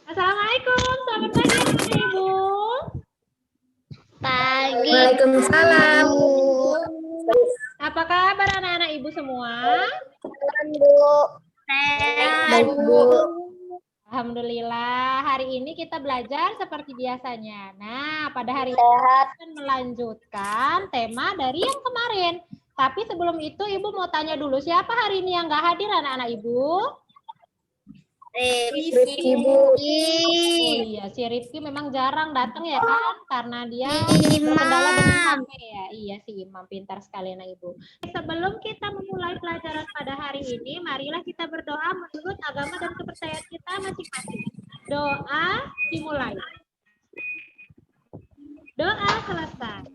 Assalamualaikum, selamat pagi Ibu. Pagi. Waalaikumsalam. Apa kabar anak-anak Ibu semua? Bu. Baik, Bu. Alhamdulillah, hari ini kita belajar seperti biasanya. Nah, pada hari ini Sehat. kita akan melanjutkan tema dari yang kemarin. Tapi sebelum itu, Ibu mau tanya dulu, siapa hari ini yang nggak hadir anak-anak Ibu? Rifki, Bu. Oh iya, si Rifki memang jarang datang ya kan, karena dia berkendala dengan HP ya. Iya si Imam, pintar sekali anak Ibu. Sebelum kita memulai pelajaran pada hari ini, marilah kita berdoa menurut agama dan kepercayaan kita masing-masing. Doa dimulai. Doa selesai.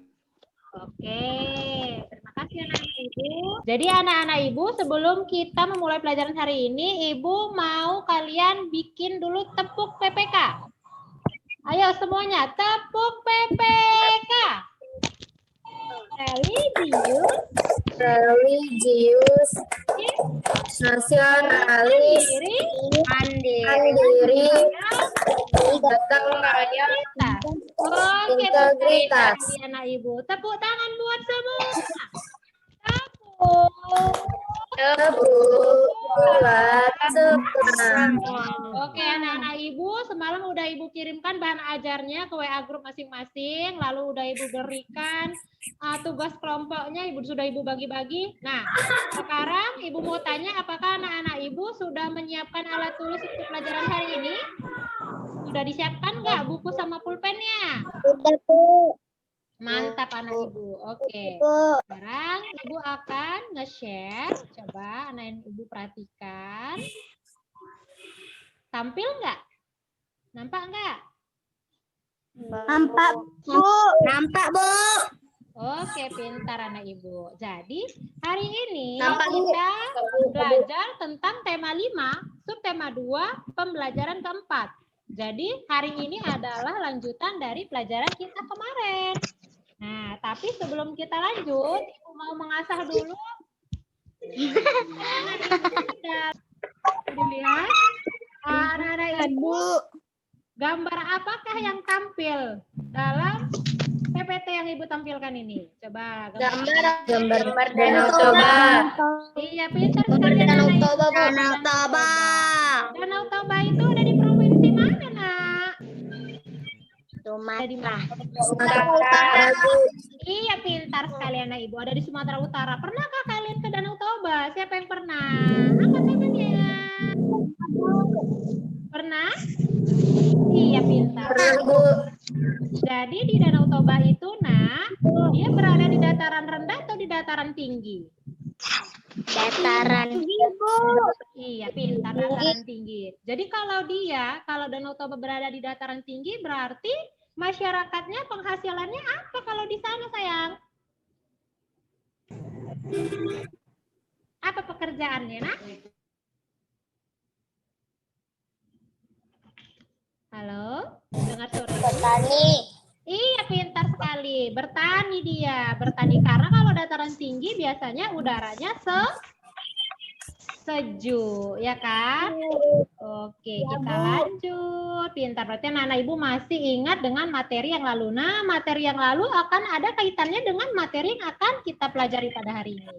Oke, terima kasih anak-anak Ibu. Jadi anak-anak Ibu, sebelum kita memulai pelajaran hari ini, Ibu mau kalian bikin dulu tepuk PPK. Ayo semuanya, tepuk PPK. Religius nasionalis mandiri gotong royong Oke, integritas. anak Ibu. Tepuk tangan buat semua. Tepuk. Buat semua. Oke, anak-anak Ibu, semalam udah Ibu kirimkan bahan ajarnya ke WA grup masing-masing, lalu udah Ibu berikan tugas kelompoknya, sudah Ibu bagi-bagi. Nah, sekarang Ibu mau tanya apakah anak-anak Ibu sudah menyiapkan alat tulis untuk pelajaran hari ini? Sudah disiapkan nggak buku sama pulpennya? Udah, Bu. Mantap anak Ibu. Oke. Sekarang Ibu akan nge-share. Coba anak Ibu perhatikan. Tampil nggak? Nampak nggak? Nampak, Bu. Nampak, Bu. Oke, pintar anak Ibu. Jadi, hari ini Nampak, Bu. kita belajar tentang tema 5, subtema 2, pembelajaran keempat. Jadi, hari ini adalah lanjutan dari pelajaran kita kemarin. Nah, tapi sebelum kita lanjut, Ibu mau mengasah dulu. Dilihat. Anak-anak Ibu, gambar apakah yang tampil dalam PPT yang Ibu tampilkan ini? Coba Gambar Danau Toba. Iya, pintar sekali anak-anak Ibu. Danau Toba. Danau Toba itu ada di provinsi mana, Nak? Sumatera. Ada di mana? Sumatera Utara, Bu. Iya, pintar sekali anak Ibu. Ada di Sumatera Utara. Pernahkah kalian ke Danau Toba? Siapa yang pernah? Angkat tangannya. Pernah? Iya, pintar. Pernah, Bu. Jadi di Danau Toba itu, Nak, dia berada di dataran rendah atau di dataran tinggi? Dataran. Iya, pintar, dataran tinggi. Jadi kalau Danau Toba berada di dataran tinggi, berarti masyarakatnya penghasilannya apa kalau di sana, sayang? Apa pekerjaannya, Nak? Halo? Dengar suara? Petani. Iya, pintar sekali. Bertani dia. Bertani karena kalau dataran tinggi biasanya udaranya sejuk, ya kan? Oke, kita lanjut. Pintar. Berarti anak-anak Ibu masih ingat dengan materi yang lalu. Nah, materi yang lalu akan ada kaitannya dengan materi yang akan kita pelajari pada hari ini.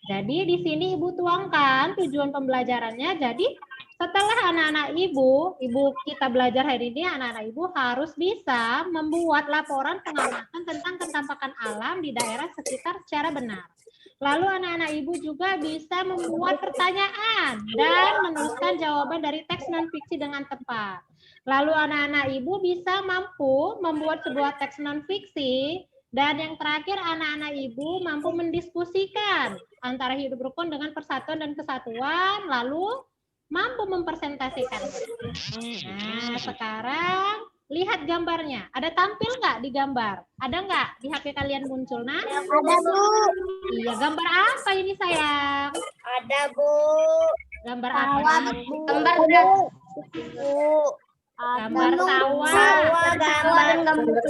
Jadi di sini Ibu tuangkan tujuan pembelajarannya. Jadi setelah anak-anak Ibu kita belajar hari ini, anak-anak Ibu harus bisa membuat laporan pengamatan tentang kenampakan alam di daerah sekitar secara benar. Lalu anak-anak Ibu juga bisa membuat pertanyaan dan menuliskan jawaban dari teks non-fiksi dengan tepat. Lalu anak-anak Ibu bisa mampu membuat sebuah teks non-fiksi. Dan yang terakhir, anak-anak Ibu mampu mendiskusikan antara hidup rukun dengan persatuan dan kesatuan, lalu mampu mempresentasikan. Nah, sekarang lihat gambarnya. Ada tampil nggak di gambar? Ada nggak di HP kalian muncul? Nah, Ada, Bu. iya, gambar apa ini sayang? Ada, Bu. Gambar apa? Gambar, Bu. Gambar sawah. Gambar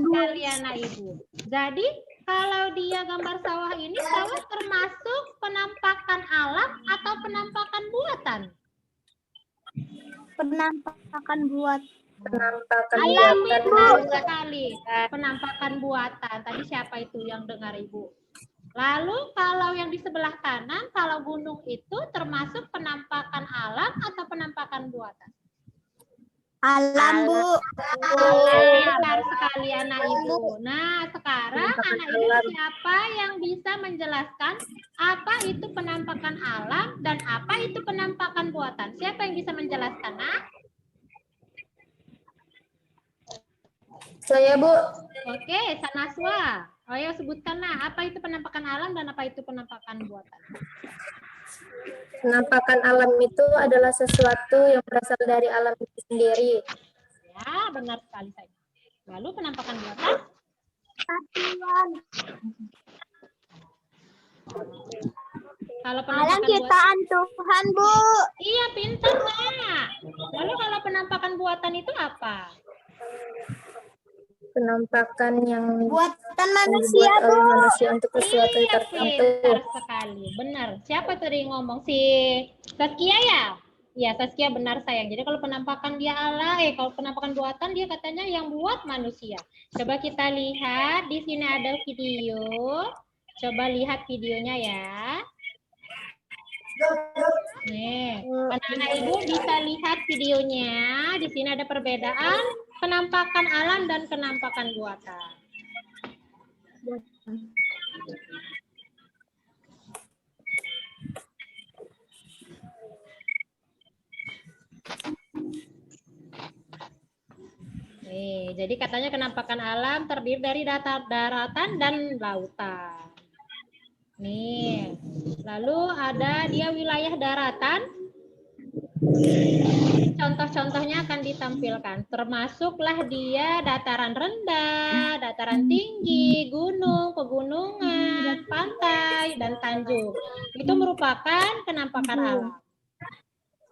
Kalian anak Ibu. Jadi kalau dia gambar sawah ini, sawah termasuk penampakan alam atau penampakan buatan? Penampakan buat. Penampakan Iya, buatan. pintar sekali. Penampakan buatan. Tadi siapa itu yang dengar Ibu? Lalu kalau yang di sebelah kanan, kalau gunung itu termasuk penampakan alam atau penampakan buatan? Alam, Bu. Pintar sekali anak Ibu. Nah, sekarang anak Ibu siapa yang bisa menjelaskan apa itu penampakan alam dan apa itu penampakan buatan? Siapa yang bisa menjelaskan, Nak? Saya, Bu. Oke, Sanaswa. Ayo sebutkan, Nak, apa itu penampakan alam dan apa itu penampakan buatan? Penampakan alam itu adalah sesuatu yang berasal dari alam itu sendiri. Ya, benar sekali saya. Lalu penampakan buatan? Kalau Alam penampakan buatan, ciptaan Tuhan, Bu. iya pintar, Nak. Lalu kalau penampakan buatan itu apa? Penampakan yang Buatan dibuat manusia, Bu. oleh manusia untuk sesuatu Iya, tertentu. pintar sekali. Benar. Siapa tadi yang ngomong? Si Saskia ya? Iya, Saskia benar sayang. Jadi kalau penampakan dia kalau penampakan buatan dia katanya yang buat manusia. Coba kita lihat di sini ada video. Coba lihat videonya ya. Nih, anak-anak Ibu bisa lihat videonya. Di sini ada perbedaan penampakan alam dan penampakan buatan. Nih, jadi katanya penampakan alam terdiri dari daratan dan lautan. Nih, lalu ada dia wilayah daratan. Contoh-contohnya akan ditampilkan, termasuklah dia dataran rendah, dataran tinggi, gunung, pegunungan, pantai, dan tanjung. Itu merupakan penampakan alam.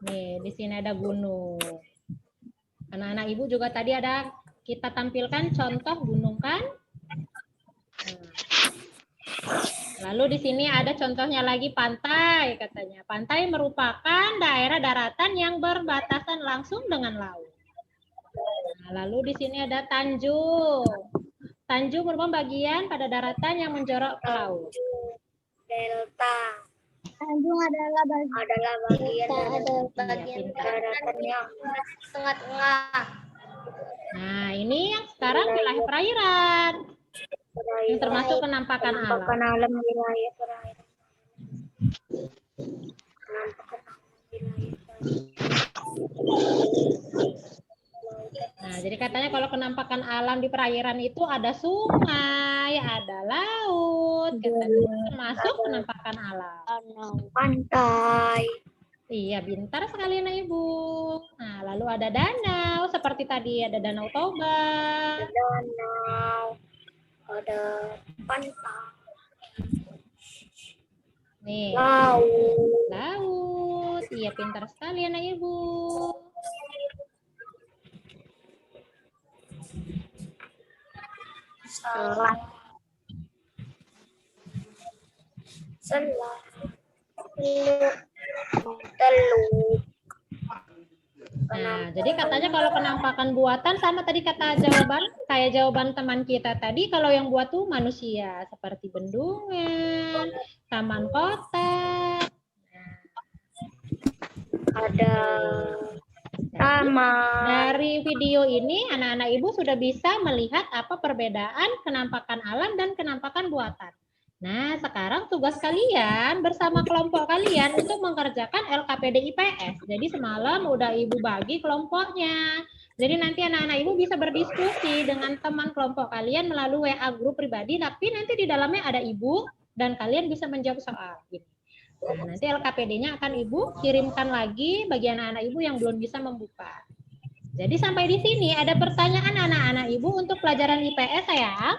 Nih, di sini ada gunung. Anak-anak Ibu juga tadi ada kita tampilkan contoh gunung kan? Lalu di sini ada contohnya lagi pantai katanya. Pantai merupakan daerah daratan yang berbatasan langsung dengan laut. Nah, lalu di sini ada tanjung. Tanjung merupakan bagian pada daratan yang menjorok ke laut. Delta. Tanjung adalah bagian daratan yang tengah-tengah. Nah, ini yang sekarang wilayah perairan. Yang termasuk penampakan alam. Alam wilayah perairan. Nah, jadi katanya kalau penampakan alam di perairan itu ada sungai, ada laut, katanya termasuk penampakan alam. Pantai. Iya, pintar sekali anak Ibu. Nah, lalu ada danau, seperti tadi ada Danau Toba. Danau. Ada pantai. Nih, Laut. laut. Iya, pintar sekali anak Ibu. Selat. Teluk. Nah, jadi katanya kalau penampakan buatan sama tadi kata jawaban, kayak jawaban teman kita tadi, kalau yang buat tuh manusia, seperti bendungan, taman kota. Ada taman. Dari video ini, anak-anak Ibu sudah bisa melihat apa perbedaan penampakan alam dan penampakan buatan. Nah, sekarang tugas kalian bersama kelompok kalian untuk mengerjakan LKPD IPS. Jadi semalam udah Ibu bagi kelompoknya. Jadi nanti anak-anak Ibu bisa berdiskusi dengan teman kelompok kalian melalui WA grup pribadi, tapi nanti di dalamnya ada Ibu dan kalian bisa menjawab soal. Nah, nanti LKPD-nya akan Ibu kirimkan lagi bagi anak-anak Ibu yang belum bisa membuka. Jadi sampai di sini ada pertanyaan anak-anak Ibu untuk pelajaran IPS sayang?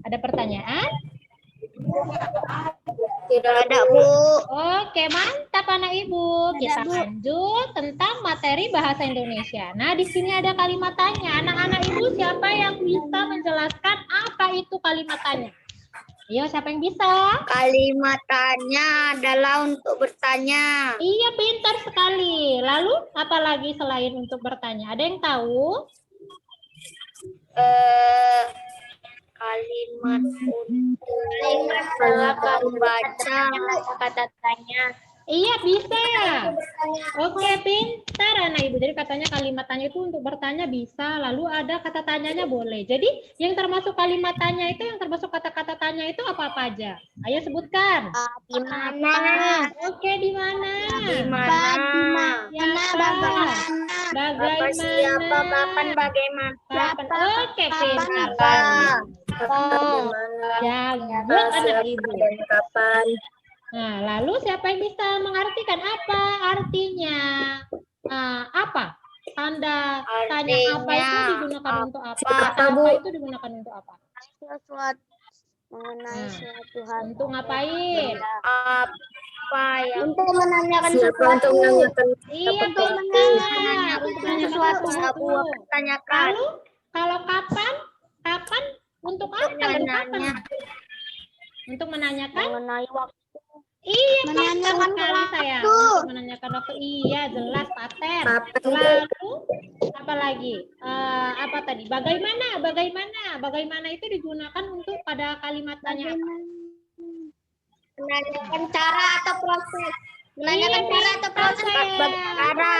Ada pertanyaan? Tidak ada, Bu. Oke, mantap anak Ibu. Kita lanjut tentang materi bahasa Indonesia. Nah, di sini ada kalimat tanya. Anak-anak Ibu siapa yang bisa menjelaskan apa itu kalimat tanya? Ayo, siapa yang bisa? Kalimat tanya adalah untuk bertanya. Iya, pintar sekali. Lalu, apa lagi selain untuk bertanya? Ada yang tahu? Kalimat untuk membaca kata tanya. Iya, bisa. Oke, pintar anak ibu. Jadi katanya kalimat tanya itu untuk bertanya bisa, lalu ada kata tanyanya boleh. Jadi yang termasuk kalimat tanya itu, yang termasuk kata-kata tanya itu apa-apa aja? Ayo sebutkan. Di mana? Oke, di mana? Di mana? Siapa? Apa siapa? Kapan? Bagaimana? Kapan? Oke, pintar. Bagaimana? Jago anak ibu. Dan kapan? Nah, lalu siapa yang bisa mengartikan apa artinya? Apa? Tanda tanya apa itu digunakan untuk apa? Kata apa itu digunakan untuk apa? Sesuatu mengenai suatu hal. Untuk ngapain? Apa ya? Untuk menanyakan Siapa untuk menanyakan? Iya, sesuatu? benar. Untuk menanyakan Sesuatu. sesuatu. Tanyakan. Lalu kalau kapan? Kapan? Untuk apa? Lalu kapan? Untuk menanyakan? Mengenai waktu. Iya, Menanyakan sekali sayang. Untuk menanyakan waktu. Iya, jelas paten. Lalu apa lagi? Apa tadi? Bagaimana? Bagaimana? Bagaimana itu digunakan untuk pada kalimat tanya apa? Menanyakan cara atau proses. Menanyakan Iya, cara atau proses. pintar, Cara.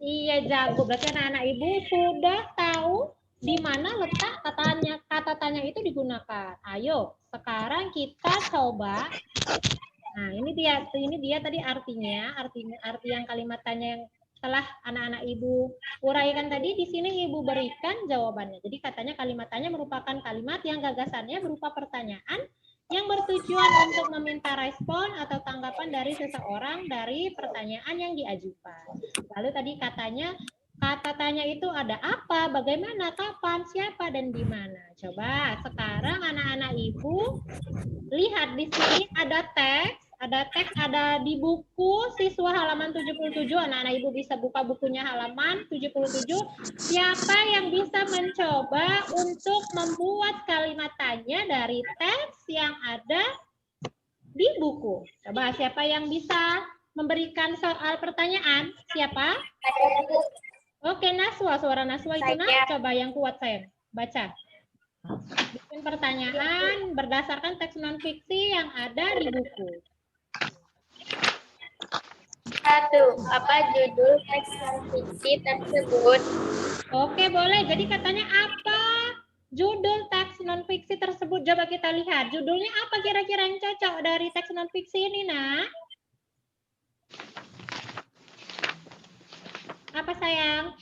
Iya, jago. Berarti anak-anak ibu sudah tahu di mana letak kata tanya itu digunakan. Ayo, sekarang kita coba. Nah, ini dia tadi arti yang kalimat tanya yang telah anak-anak ibu uraikan tadi. Di sini ibu berikan jawabannya. Jadi katanya kalimat tanya merupakan kalimat yang gagasannya berupa pertanyaan yang bertujuan untuk meminta respon atau tanggapan dari seseorang dari pertanyaan yang diajukan. Lalu tadi katanya kata tanya itu ada apa, bagaimana, kapan, siapa, dan di mana. Coba sekarang anak-anak ibu lihat di sini ada teks ada di buku siswa halaman 77. Anak-anak ibu bisa buka bukunya halaman 77. Siapa yang bisa mencoba untuk membuat kalimat tanya dari teks yang ada di buku? Coba siapa yang bisa memberikan soal pertanyaan? Siapa? Oke, Naswa, suara Naswa itu Nah, coba yang kuat saya baca. Bikin pertanyaan berdasarkan teks non-fiksi yang ada di buku. 1. Apa judul teks non-fiksi tersebut? Oke, boleh. Jadi katanya apa judul teks non-fiksi tersebut? Coba kita lihat. Judulnya apa kira-kira yang cocok dari teks non-fiksi ini, Nah? Apa, sayang?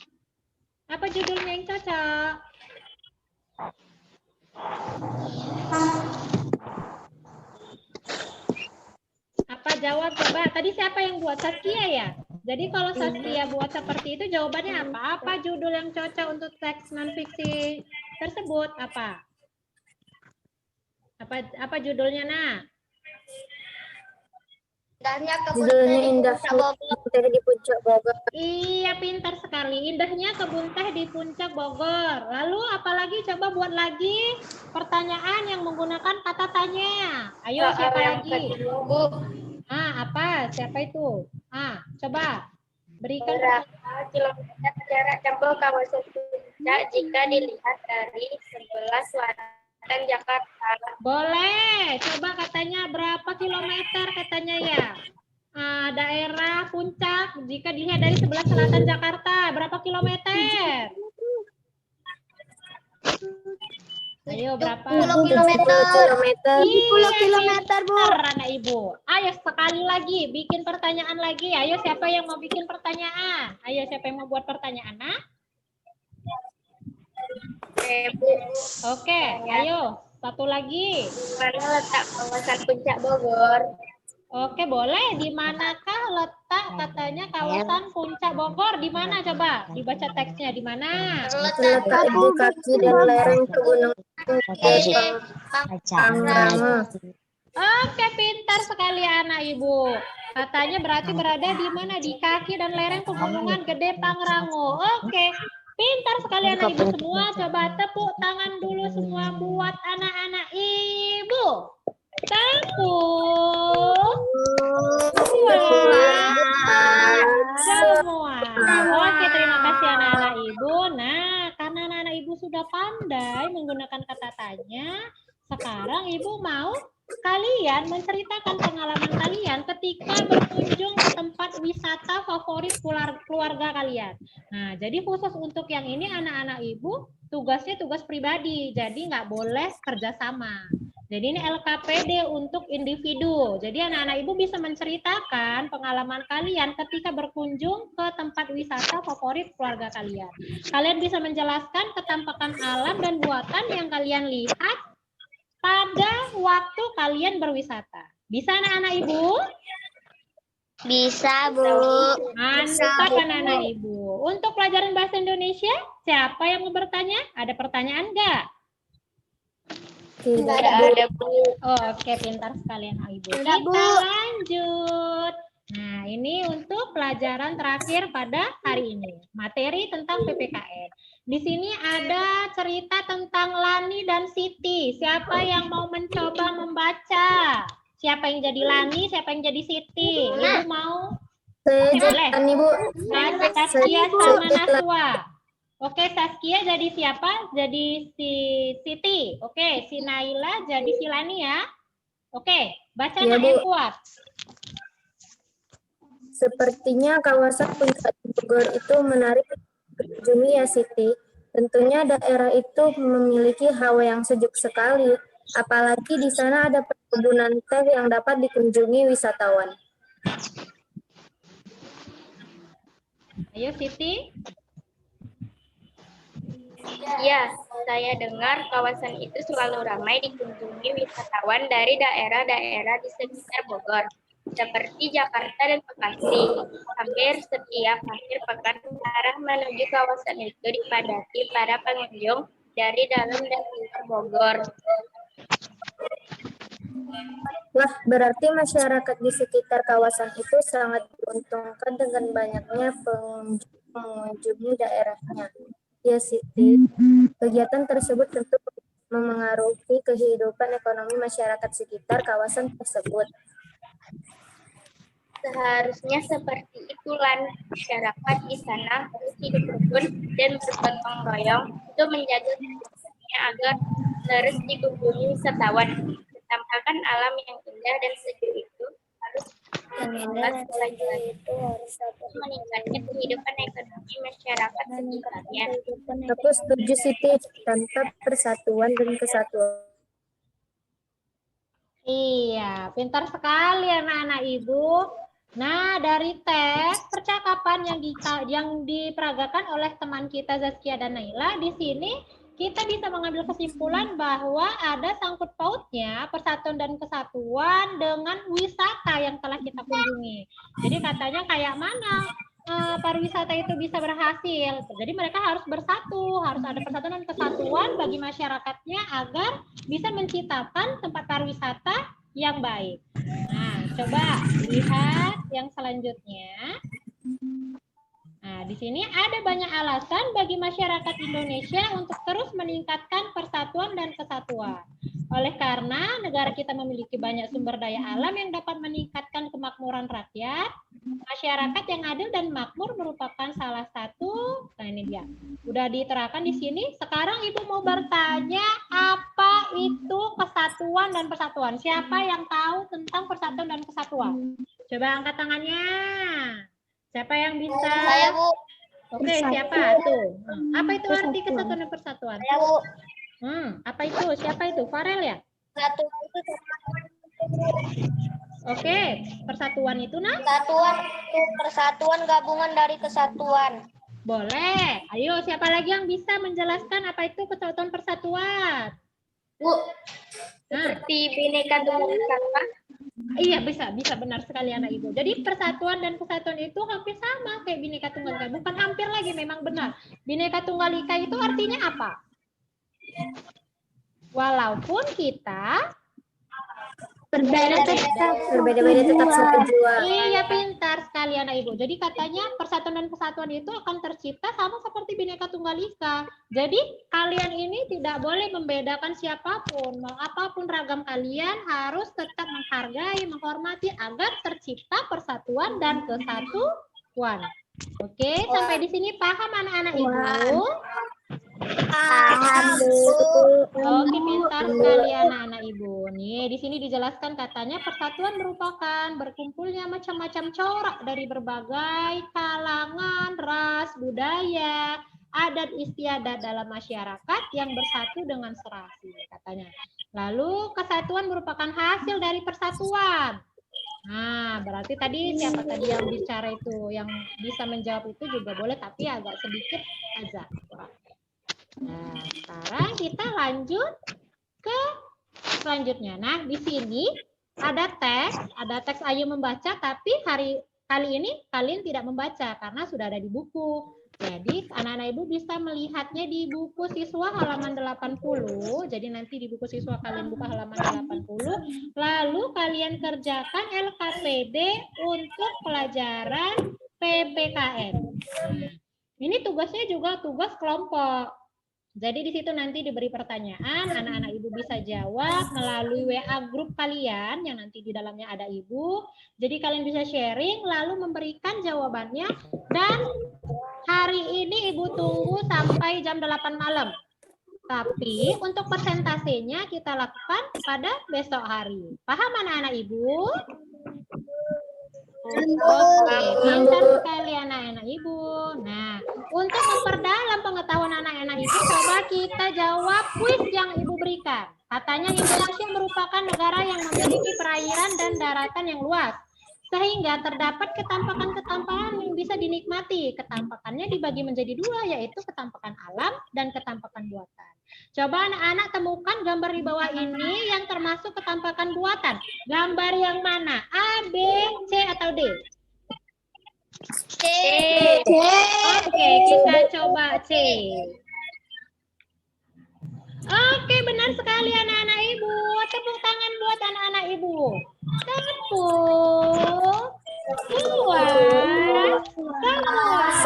Apa judulnya yang cocok? Apa jawab coba? Tadi siapa yang buat? Saskia ya? Jadi kalau Saskia buat seperti itu jawabannya apa? Apa judul yang cocok untuk teks non-fiksi tersebut? Apa? Apa judulnya, Nah? Judulnya Indah Teh di Puncak Bogor. Iya, pintar sekali. Indahnya kebun teh di Puncak Bogor. Lalu apalagi? Coba buat lagi pertanyaan yang menggunakan kata tanya. Ayo, siapa lagi? Apa? Siapa itu? Coba berikan. Berapa kilometer jarak tempuh kawasan Puncak jika dilihat dari sebelah selatan Jakarta? Boleh. Coba katanya berapa kilometer katanya ya? Daerah Puncak jika dilihat dari sebelah selatan Jakarta, berapa kilometer? Ayo, berapa? 10 kilometer. 10 kilometer, Bu. Anak ibu. Ayo sekali lagi, bikin pertanyaan lagi. Ayo, siapa yang mau bikin pertanyaan? Ayo, siapa yang mau buat pertanyaan? Nah? Oke, ayo. Satu lagi. Mana letak kawasan Puncak Bogor? Oke, boleh. Di manakah letak katanya kawasan Puncak Bogor? Di mana coba? Dibaca teksnya di mana? Terletak di kaki dan lereng Gunung Pangrango. Oke, pintar sekali anak ibu. Katanya berarti berada di mana? Di kaki dan lereng pegunungan Gede Pangrango. Oke, pintar sekali anak ibu semua. Coba tepuk tangan dulu semua buat anak-anak ibu. bertepuk. Semua. Oke, terima kasih anak-anak Ibu. Nah, karena anak-anak Ibu sudah pandai menggunakan kata tanya, sekarang Ibu mau kalian menceritakan pengalaman kalian ketika berkunjung ke tempat wisata favorit keluarga kalian. Nah, jadi khusus untuk yang ini anak-anak Ibu tugasnya tugas pribadi, jadi nggak boleh kerjasama. Jadi ini LKPD untuk individu. Jadi anak-anak Ibu bisa menceritakan pengalaman kalian ketika berkunjung ke tempat wisata favorit keluarga kalian. Kalian bisa menjelaskan ketampanan alam dan buatan yang kalian lihat pada waktu kalian berwisata. Bisa anak-anak Ibu? Bisa, Bu. Mantap anak-anak Ibu. Untuk pelajaran bahasa Indonesia, siapa yang mau bertanya? Ada pertanyaan nggak? Tidak ada, Bu. Oh, oke, pintar sekali anak Ibu. Tidak, Kita Bu. lanjut. Nah, ini untuk pelajaran terakhir pada hari ini. Materi tentang PPKN. Di sini ada cerita tentang Lani dan Siti. Siapa yang mau mencoba membaca? Siapa yang jadi Lani, siapa yang jadi Siti? Ibu mau? Saya Boleh. jalan Ibu. Saskia sama Naswa. Oke, Saskia jadi siapa? Jadi si Siti. Oke, si Naila jadi si Lani ya. Oke, baca Ya, nak yang Bu. kuat. Sepertinya kawasan Puncak Bogor itu menarik dikunjungi ya Siti. Tentunya daerah itu memiliki hawa yang sejuk sekali. Apalagi di sana ada perkebunan teh yang dapat dikunjungi wisatawan. Ayo Siti. Ya, saya dengar kawasan itu selalu ramai dikunjungi wisatawan dari daerah-daerah di sekitar Bogor, seperti Jakarta dan Bekasi. Hampir setiap akhir pekan arah menuju kawasan itu dipadati para pengunjung dari dalam dan luar Bogor. Wah, berarti masyarakat di sekitar kawasan itu sangat diuntungkan dengan banyaknya pengunjung mengunjungi daerahnya. Ya, Siti. Kegiatan tersebut tentu memengaruhi kehidupan ekonomi masyarakat sekitar kawasan tersebut. Seharusnya seperti itulah masyarakat di sana harus hidup rukun dan bergotong royong untuk menjaga kebersihannya agar terus dikunjungi wisatawan. Tampakan alam yang indah dan sejuk itu harus dikelola sebaik-baiknya untuk meningkatkan kehidupan ekonomi masyarakat sekitarnya. Aku setuju, Siti. Tanpa persatuan dan kesatuan. Iya, pintar sekali anak-anak Ibu. Nah, dari teks percakapan yang diperagakan oleh teman kita Zaskia dan Naila, di sini kita bisa mengambil kesimpulan bahwa ada sangkut pautnya persatuan dan kesatuan dengan wisata yang telah kita kunjungi. Jadi katanya kayak mana pariwisata itu bisa berhasil. Jadi mereka harus bersatu, harus ada persatuan dan kesatuan bagi masyarakatnya agar bisa menciptakan tempat pariwisata yang baik. Nah, coba lihat yang selanjutnya. Nah, di sini ada banyak alasan bagi masyarakat Indonesia untuk terus meningkatkan persatuan dan kesatuan. Oleh karena negara kita memiliki banyak sumber daya alam yang dapat meningkatkan kemakmuran rakyat, masyarakat yang adil dan makmur merupakan salah satu. Nah, ini dia. Udah diterangkan di sini. Sekarang Ibu mau bertanya, apa itu kesatuan dan persatuan? Siapa yang tahu tentang persatuan dan kesatuan? Coba angkat tangannya. Siapa yang bisa? Saya, Bu. Oke, siapa tuh? Apa itu arti kesatuan dan persatuan? Saya, Bu. Apa itu? Siapa itu? Farel ya? Kesatuan itu Oke, persatuan itu nah? persatuan gabungan dari kesatuan. Boleh. Ayo, siapa lagi yang bisa menjelaskan apa itu kesatuan persatuan? Bu, seperti Bhinneka Tunggal Ika. Iya, bisa benar sekali anak Ibu. Jadi persatuan dan kesatuan itu hampir sama kayak Bhinneka Tunggal Ika. Bukan hampir lagi, memang benar. Bhinneka Tunggal Ika itu artinya apa? Walaupun kita Berbeda-beda tetap satu jua. Iya, pintar sekali anak ibu. Jadi katanya persatuan dan kesatuan itu akan tercipta sama seperti Bhinneka Tunggal Ika. Jadi kalian ini tidak boleh membedakan siapapun. Mau apapun ragam kalian harus tetap menghargai, menghormati agar tercipta persatuan dan kesatuan. Oke, sampai di sini paham anak-anak ibu? Oke, pintar sekali anak-anak ibu. Nih, di sini dijelaskan katanya persatuan merupakan berkumpulnya macam-macam corak dari berbagai kalangan, ras, budaya, adat istiadat dalam masyarakat yang bersatu dengan serasi katanya. Lalu kesatuan merupakan hasil dari persatuan. Nah, berarti tadi siapa tadi yang bicara itu, yang bisa menjawab itu juga boleh, tapi agak sedikit aja. Nah, sekarang kita lanjut ke selanjutnya. Nah, di sini ada teks Ayo Membaca, tapi kali ini kalian tidak membaca karena sudah ada di buku. Jadi, anak-anak ibu bisa melihatnya di buku siswa halaman 80. Jadi, nanti di buku siswa kalian buka halaman 80. Lalu, kalian kerjakan LKPD untuk pelajaran PPKN. Nah, ini tugasnya juga tugas kelompok. Jadi di situ nanti diberi pertanyaan, anak-anak ibu bisa jawab melalui WA grup kalian yang nanti di dalamnya ada ibu. Jadi kalian bisa sharing lalu memberikan jawabannya, dan hari ini ibu tunggu sampai jam 8 malam. Tapi untuk persentasenya kita lakukan pada besok hari. Paham anak-anak ibu? Oke, pintar sekali anak-anak ibu. Nah, untuk memperdalam pengetahuan anak-anak ibu, coba kita jawab kuis yang ibu berikan. Katanya Indonesia merupakan negara yang memiliki perairan dan daratan yang luas, sehingga terdapat ketampakan-ketampakan yang bisa dinikmati. Ketampakannya dibagi menjadi dua, yaitu ketampakan alam dan ketampakan buatan. Coba anak-anak temukan gambar di bawah ini yang termasuk ketampakan buatan. Gambar yang mana? A, B, C, atau D? C. Oke, kita coba C. Oke, benar sekali anak-anak ibu. Tepuk tangan buat anak-anak ibu. Semua.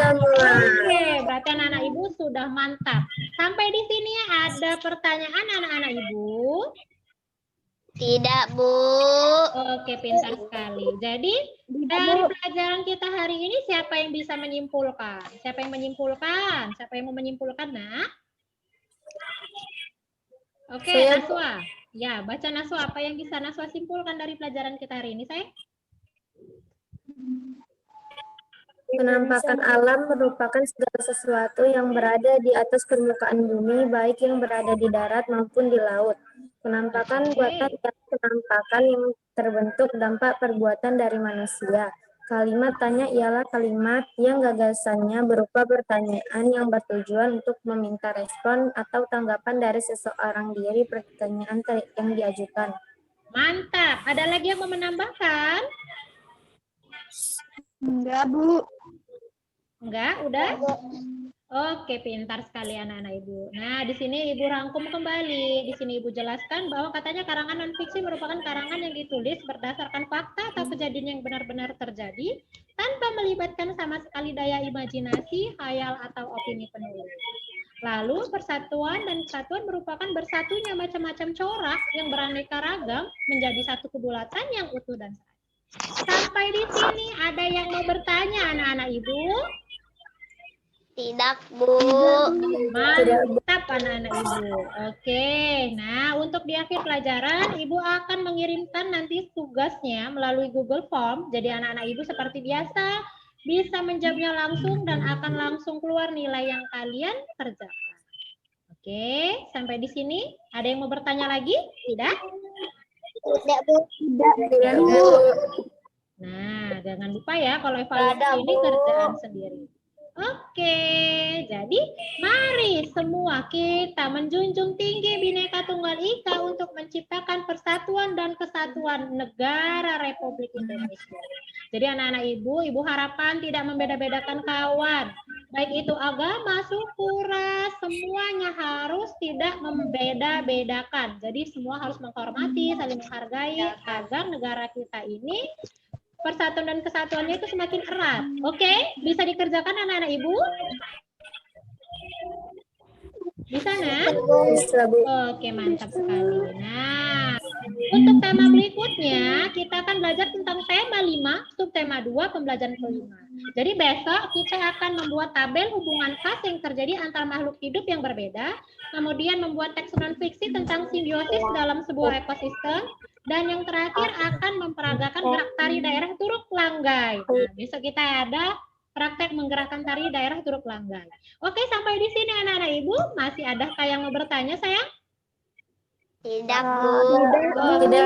Oke, berarti anak-anak ibu sudah mantap. Sampai di sini ada pertanyaan anak-anak ibu? Tidak, Bu. Oke, pintar sekali. Jadi, dari pelajaran kita hari ini siapa yang bisa menyimpulkan? Siapa yang menyimpulkan? Siapa yang mau menyimpulkan, Nak? Oke, Naswa. Ya, baca Naswa. Apa yang bisa Naswa simpulkan dari pelajaran kita hari ini, saya? Penampakan alam merupakan segala sesuatu yang berada di atas permukaan bumi, baik yang berada di darat maupun di laut. Penampakan buatan dan penampakan yang terbentuk dampak perbuatan dari manusia. Kalimat tanya ialah kalimat yang gagasannya berupa pertanyaan yang bertujuan untuk meminta respon atau tanggapan dari seseorang diri pertanyaan yang diajukan. Mantap. Ada lagi yang mau menambahkan? Enggak, Bu. Enggak, udah? Oke, pintar sekali anak-anak ibu. Nah, di sini ibu rangkum kembali. Di sini ibu jelaskan bahwa katanya karangan non-fiksi merupakan karangan yang ditulis berdasarkan fakta atau kejadian yang benar-benar terjadi tanpa melibatkan sama sekali daya imajinasi, khayal, atau opini penulis. Lalu, persatuan dan kesatuan merupakan bersatunya macam-macam corak yang beraneka ragam menjadi satu kebulatan yang utuh dan serasi. Sampai di sini ada yang mau bertanya anak-anak ibu? Tidak, Bu. Mantap anak-anak ibu. Oke, nah untuk di akhir pelajaran ibu akan mengirimkan nanti tugasnya melalui Google Form. Jadi anak-anak ibu seperti biasa bisa menjawabnya langsung dan akan langsung keluar nilai yang kalian kerjakan. Oke, sampai di sini ada yang mau bertanya lagi? Tidak? Tidak, Bu. Tidak, Bu. Nah, jangan lupa ya kalau evaluasi ini kerjaan sendiri. Oke, jadi mari semua kita menjunjung tinggi Bhinneka Tunggal Ika untuk menciptakan persatuan dan kesatuan negara Republik Indonesia. Jadi anak-anak ibu harapkan tidak membeda-bedakan kawan, Baik itu agama, suku, ras, semuanya harus tidak membeda-bedakan. Jadi semua harus menghormati, saling menghargai agar negara kita ini persatuan dan kesatuannya itu semakin erat. Oke, bisa dikerjakan anak-anak Ibu? Bisa, Nak? Bisa, Bu. Oke, mantap sekali. Nah, untuk tema berikutnya, kita akan belajar tentang tema 5, subtema 2, pembelajaran kelima. Jadi besok kita akan membuat tabel hubungan khas yang terjadi antara makhluk hidup yang berbeda, kemudian membuat teks non-fiksi tentang simbiosis dalam sebuah ekosistem, dan yang terakhir akan memperagakan gerak tari daerah Turuk Langgai. Nah, besok kita ada praktek menggerakkan tari daerah Turuk Langgai. Oke, sampai di sini anak-anak Ibu. Masih adakah yang mau bertanya, sayang? Tidak, Bu. Oke,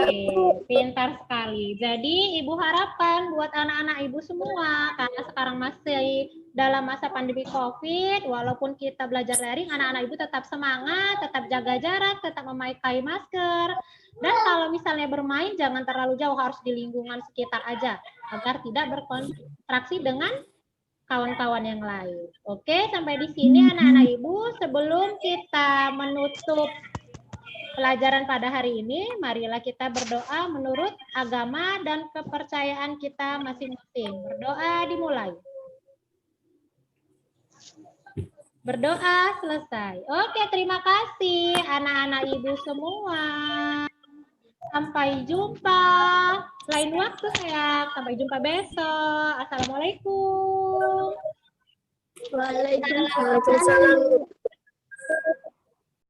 pintar sekali. Jadi Ibu harapkan buat anak-anak Ibu semua, karena sekarang masih dalam masa pandemi COVID, walaupun kita belajar daring, anak-anak Ibu tetap semangat, tetap jaga jarak, tetap memakai masker. Dan kalau misalnya bermain, jangan terlalu jauh, harus di lingkungan sekitar aja, agar tidak berkontraksi dengan kawan-kawan yang lain. Oke, sampai di sini anak-anak Ibu. Sebelum kita menutup pelajaran pada hari ini, marilah kita berdoa menurut agama dan kepercayaan kita masing-masing. Berdoa dimulai. Berdoa selesai. Oke, terima kasih anak-anak Ibu semua. Sampai jumpa lain waktu, sayang. Sampai jumpa besok. Assalamualaikum. Waalaikumsalam.